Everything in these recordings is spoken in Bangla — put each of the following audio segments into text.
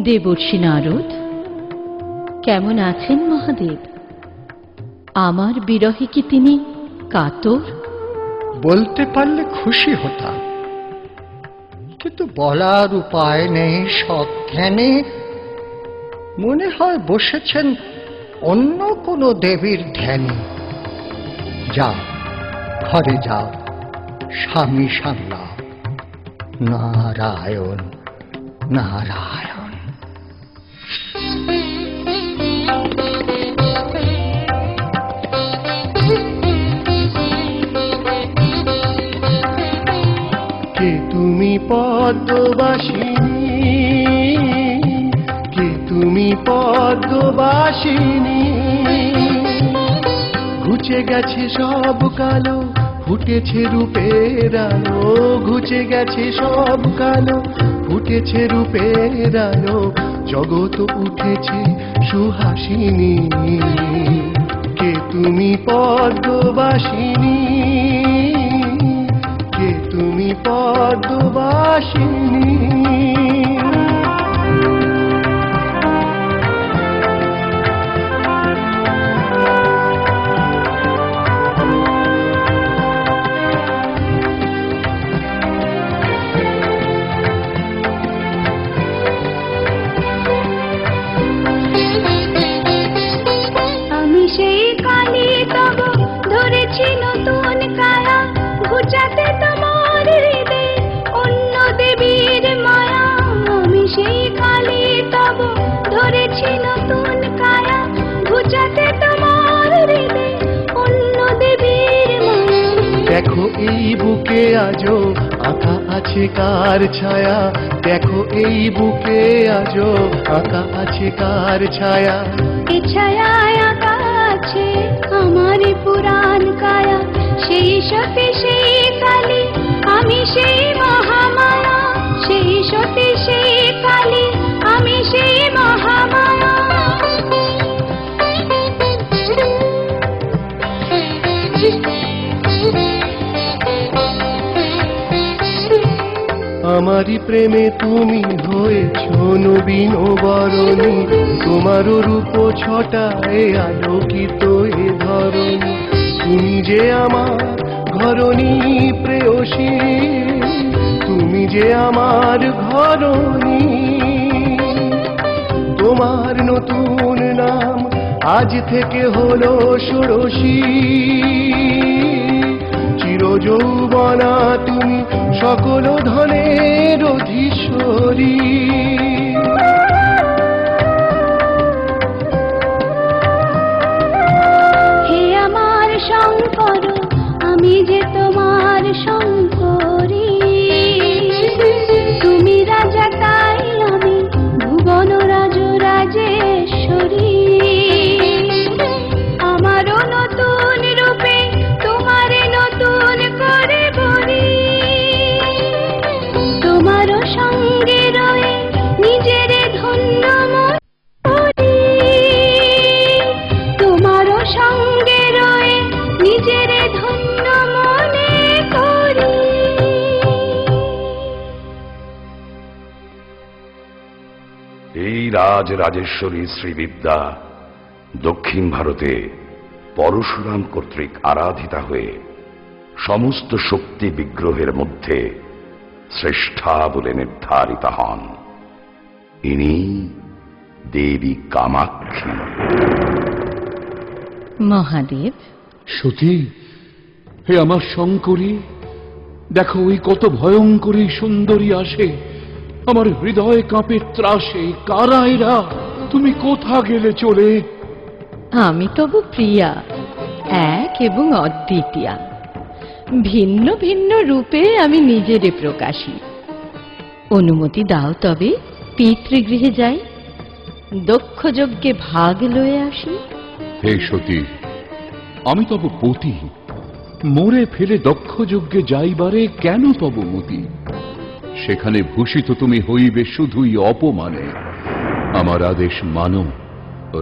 দেবর্ষি নারদ, কেমন আছেন মহাদেব? আমার বিরহে কি তিনি কাতর? বলতে পারলে খুশি হতাম, কিন্তু বলার উপায় নেই। সজ্ঞানে মনে হয় বসেছেন অন্য কোনো দেবীর ধ্যানে। যাও, ঘরে যাও, স্বামী সামলাও। নারায়ণ নারায়ণ। কে তুমি পদ্মবাসিনী, কে তুমি পদ্মবাসিনী? ঘুচে গেছে সব কালো, ফুটেছে রূপের আলো। ঘুচে গেছে সব কালো, ফুটেছে রূপের আলো। জগৎ উঠেছে সুহাসিনী। কে তুমি পদ্মবাসিনী, কে তুমি পদ্মবাসিনী? আমি সেই কালী তব ধরেছি নতুন কায়া, ঘুচাতে তোমার হৃদয়ে অন্য দেবীর মায়া। আমি সেই কালী তব ধরেছি নতুন কায়া, ঘুচাতে তোমার হৃদয়ে অন্য দেবীর মায়া। দেখো এই বুকে আজো আঁকা আছে কার ছায়া। দেখো এই বুকে আজো আঁকা আছে কার ছায়া। এ ছায়ায় আঁকা আছে আমার পুরাণ কায়া। সেই সতী সেই কালী, আমি সেই মহামায়া। সেই সতী সেই কালী, আমি সেই মহামায়া। আমারই প্রেমে তুমি হয়েছ নবীন বরণী। তোমারও রূপ ছটায় আলোকিত এ ধরণী। তুমি যে আমার ঘরণী প্রেয়সী, তুমি যে আমার ঘরণী। তোমার নতুন নাম আজ থেকে হলো ষোড়শী। চিরযৌবনা তুমি সকল ধনের অধীশ্বরী। হে আমার শঙ্কর, আমি যে তোমার শঙ্করী। তুমি রাজা তাই আমি ভুবন রাজরাজেশ্বরী। আমারও নতুন রূপে তোমারে নতুন করে বলি। তোমারও সঙ্গে রয়ে নিজের ধন্য মনে করি। তোমারও সঙ্গে রয়ে নিজের ধন্য মনে করি। এই রাজরাজেশ্বরী শ্রীবিদ্যা দক্ষিণ ভারতে পরশুরাম কর্তৃক আরাধিতা হয়ে সমস্ত শক্তি বিগ্রহের মধ্যে শ্রেষ্ঠা বলে নির্ধারিত হন। ইনি দেবী কামাক্ষী। মহাদেব, সতী, হে আমার শঙ্করী, দেখো ওই কত ভয়ঙ্করী সুন্দরী আসে। আমার হৃদয় কাঁপে ত্রাসে। কারা এরা? তুমি কোথা গেলে চলে? আমি তবু প্রিয়া, এক এবং অদ্বিতীয়া। ভিন্ন ভিন্ন রূপে আমি নিজেরে প্রকাশী। অনুমতি দাও তবে পিতৃগৃহে যাই, দক্ষ যজ্ঞে ভাগ লয়ে আসি। হে সতী, আমি তব পতি, মোরে ফেলে দক্ষ যজ্ঞে যাইবারে কেন তব মতি? সেখানে ভূষিত তুমি হইবে শুধুই অপমানে। আমার আদেশ মানো,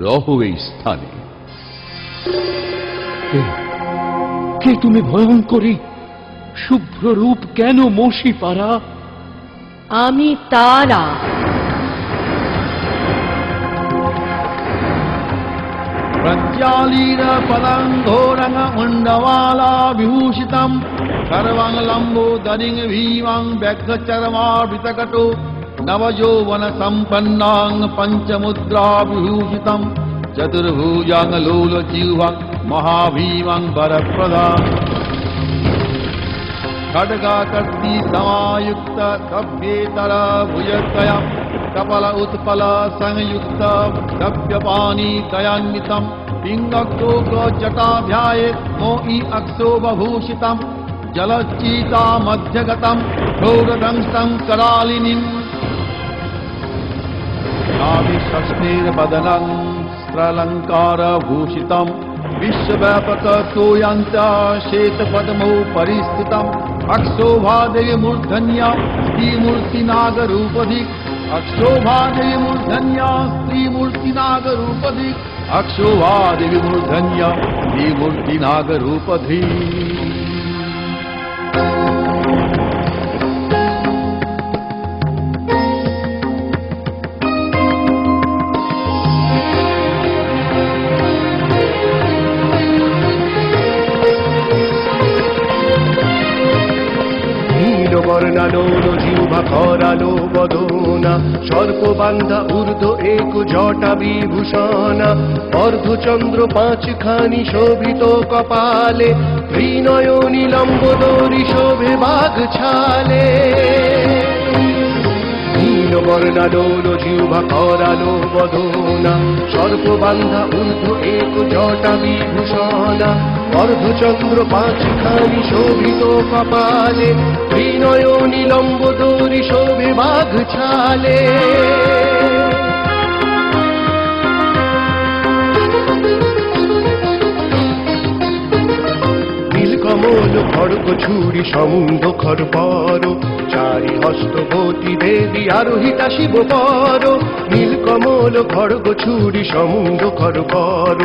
রহ এই স্থানে। কে তুমি ভয়ঙ্করী? শুভ্র রূপ কেন মশি পারা? আমি তারা। प्रज्वालीन पलङ्घोरङ् मुण्डमाला विभूषितम् सर्वं लम्बोदरिं भीमं व्यग्रचर्मावृतकटो नवयौवन सम्पन्नां पञ्चमुद्रा विभूषितम् चतुर्भुजां लोलजिह्वां महाभीमं वरप्रदां खड्गाकर्ती समायुक्त सभ्येतर भुजद्वयम् कपल उत्पल संयुक्त दव्यपानी दयान्वितम् पिङ्गक्रोग जटाभ्यायेत् मोहि अक्षोभभूषितम् जलच्चीता मध्यगतम् प्रौढदंष्टं करालिनीम् नाभिषष्ठेर्वदनं स्त्रलङ्कारभूषितम् विश्वव्यापकतोयञ्च श्वेतपद्मौ परिस्थितम् अक्षोभादेवी मूर्धन्या श्रीमूर्तिनागरूपधिक् अक्षोभादेवी मूर्धन्या श्रीमूर्तिनागरूपधिक् अक्षोभादेवी मूर्धन्या श्रीमूर्तिनागरूपधिक् বর্ণালো জিহ্বা খরালো বদনা সর্পবান্ধা ঊর্ধ্ব এক জটা বিভূষণা অর্ধচন্দ্র পাঁচখানি শোভিত কপালে ত্রিনয়নী লম্বোদরী শোভে বাঘ ছালে বর্ণালো জিহ্বা খরালো বদনা সর্পবান্ধা ঊর্ধ্ব এক জটা বিভূষণা অর্ধচন্দ্র পাঁচখানি শোভিত কপালে ত্রিনয়নী লম্বোদরী শোভে বাঘ ছালে নীলকমল খড়গ ছুরি সমুন্দ খরপর চারি হস্তবতী দেবী আরোহিতা শিব পর নীলকমল খড়গ ছুরি সমুন্দ খরপর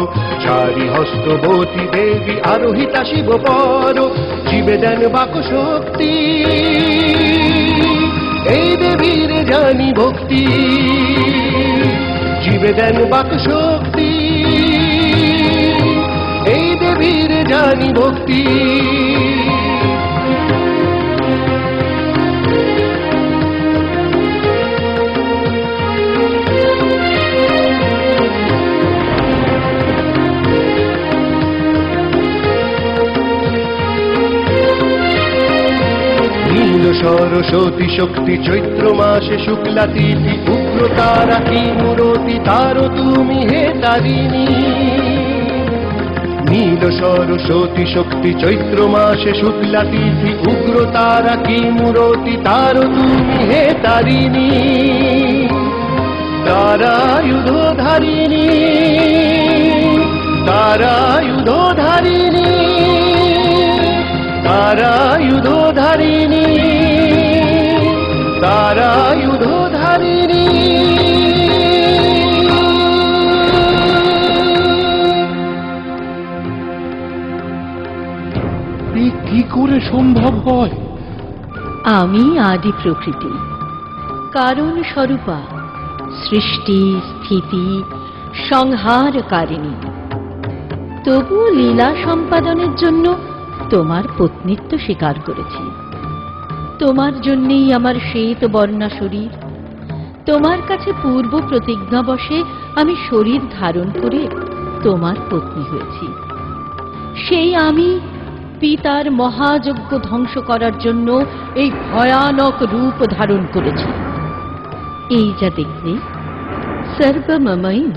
চারি হস্তবতী দেবী আরোহিতা শিব পর জীবে দেন বাক শক্তি এই দেবীর জানি ভক্তি জীবে দেন বাক শক্তি এই দেবীর জানি ভক্তি সরস্বতী শক্তি চৈত্র মাসে শুক্লা তিথি উগ্র তারা কি মূরতি তারো তুমি হে তারিণী নীল সরস্বতী শক্তি চৈত্র মাসে শুক্লা তিথি উগ্র তারা কি মূরতি তারো তুমি হে তারিণী তারায়ুধধারিণী তারায়ুধধারিণী তারায়ুধধারিণী তারায়ুধধারিণী কি করে সম্ভব হয়? আমি আদি প্রকৃতি, কারণ স্বরূপা, সৃষ্টি স্থিতি সংহারকারিণী। তবু লীলা সম্পাদনের জন্য তোমার পত্নীত্ব স্বীকার করেছি। তোমার জন্যেই আমার শ্বেত বর্ণা শরীর। তোমার কাছে পূর্ব প্রতিজ্ঞাবশে আমি শরীর ধারণ করে তোমার পত্নী হয়েছি। সেই আমি পিতার মহাযজ্ঞ ধ্বংস করার জন্য এই ভয়ানক রূপ ধারণ করেছি। এই যা দেখলে সর্বমমৈব,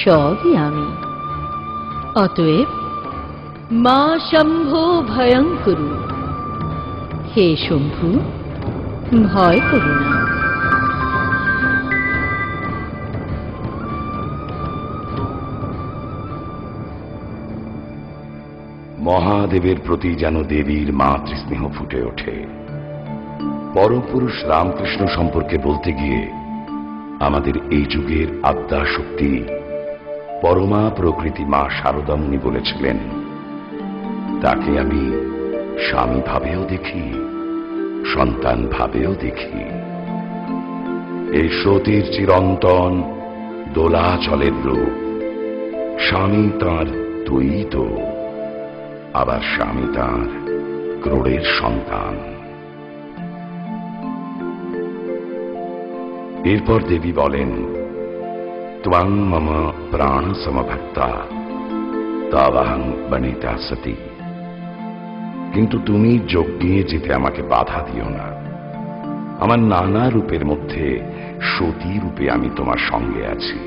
সবই আমি। অতএব মা শম্ভো ভয়ঙ্করু, হে শম্ভু ভয় করো না। মহাদেবের প্রতি যেন দেবীর মাতৃস্নেহ ফুটে ওঠে। পরমপুরুষ রামকৃষ্ণ সম্পর্কে বলতে গিয়ে আমাদের এই যুগের আদ্যা শক্তি পরমা প্রকৃতি মা শারদামণি বলেছিলেন, তাকে আমি স্বামী ভাবেও দেখি, সন্তান ভাবেও দেখি। এই সতীর চিরন্তন দোলাচলের রূপ। স্বামী তাঁর দ্বৈত, আবার স্বামী তাঁর ক্রোড়ের সন্তান। এরপর দেবী বলেন, ত্বং মম প্রাণ সমভক্তা তাবহং বনিতা সতী। কিন্তু তুমি যজ্ঞে যেতে আমাকে বাধা দিও না। আমার নানা রূপের মধ্যে সতী রূপে আমি তোমার সঙ্গে আছি।